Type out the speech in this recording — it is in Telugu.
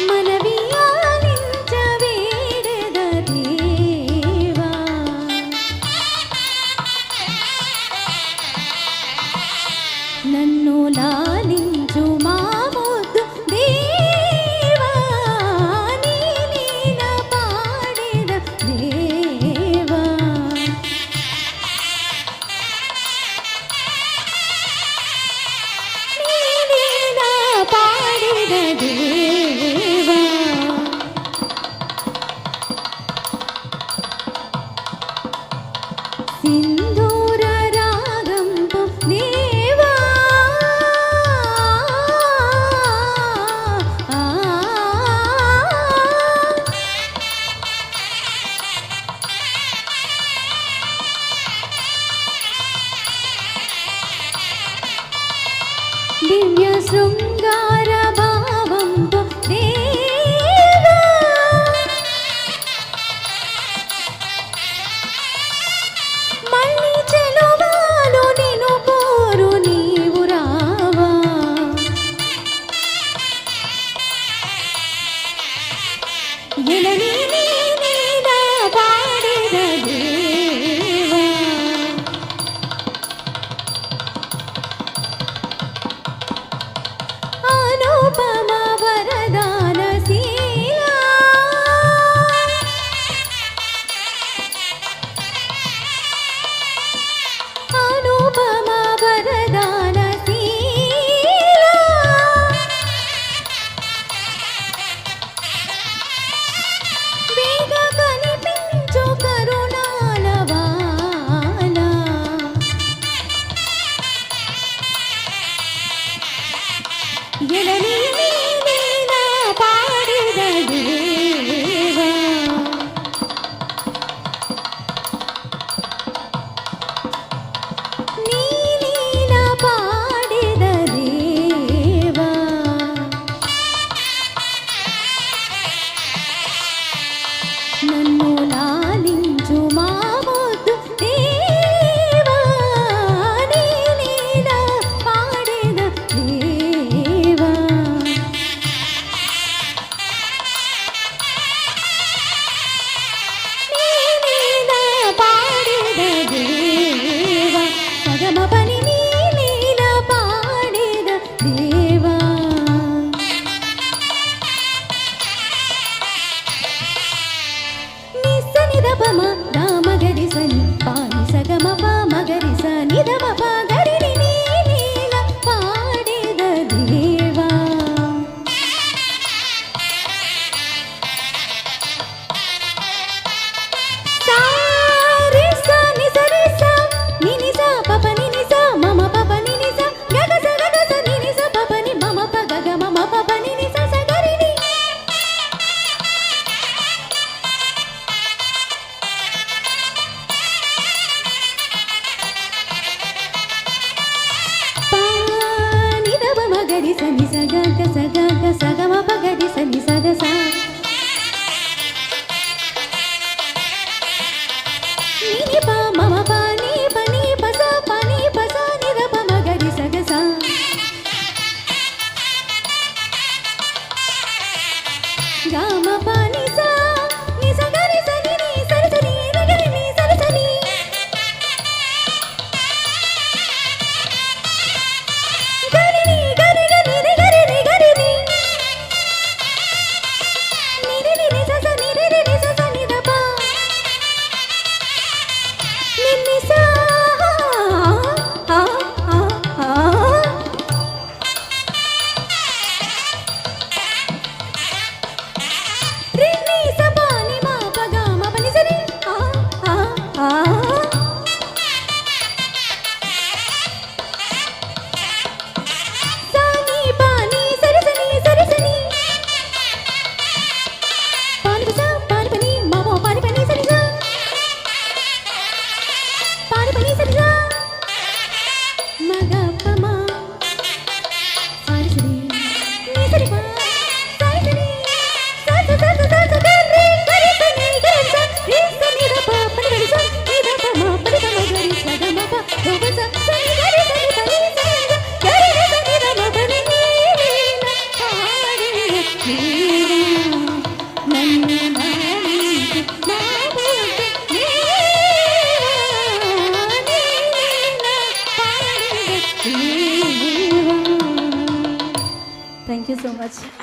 మనవియాలించవేడెద దేవా నన్ను లాలించు మా ముద్దు దేవా నీ లీల పాడెద దేవా నీ లీల పాడెద దేవా సింధూర రాగంపు దేవా దివ్య శృంగార భావంపు దేవా మళ్ళీ చెలువాలు నిను కోరు నీవు రావా ఎనని నీ నీల పాడెద దేవా అనుపమ వరదాన శీలా అనుపమ వరదాన శీలా వేగ కనిపించు కరుణాల వాన ఎనని నీ లీల పాడెద దేవా నీ లీల పాడెద దేవా నన్ను లాలించు మా ముద్దు దేవా నీ లీల పాడెద దేవా నీ లీల పాడెద దేవా సగమ పని నీ లీల పాడెద దేవా నిస్స నిదపమ రామగరి సని పాని సగమ మగరి స నిదమ గరి నీ లీల పాడెద దేవా సారి స ని సరి స ని ని స పప ని ని స మమ పప ని ని స గగ స ని ని స పప ని మమ ప గగ మమ పప ని ని స స గరి ని పా ని ద ప మగరి స ని స గగ స గగ స గ మ ప గరి స ని స గ స ని ని ప మమ ప ని ప స ప ని స ని ద ప మగరి స గ స గ మ ప ని స ని స గరి స ని ని స రి స ని ర గరి ని స రి స ని గరి ని గరి గ ని రి గరి ని గరి ని ని రి ని ని స స ని రి రి ని స స ని ద ప ని ని స ఆ ఆ ఆ రి థ్యాంక్ యూ సో మచ్.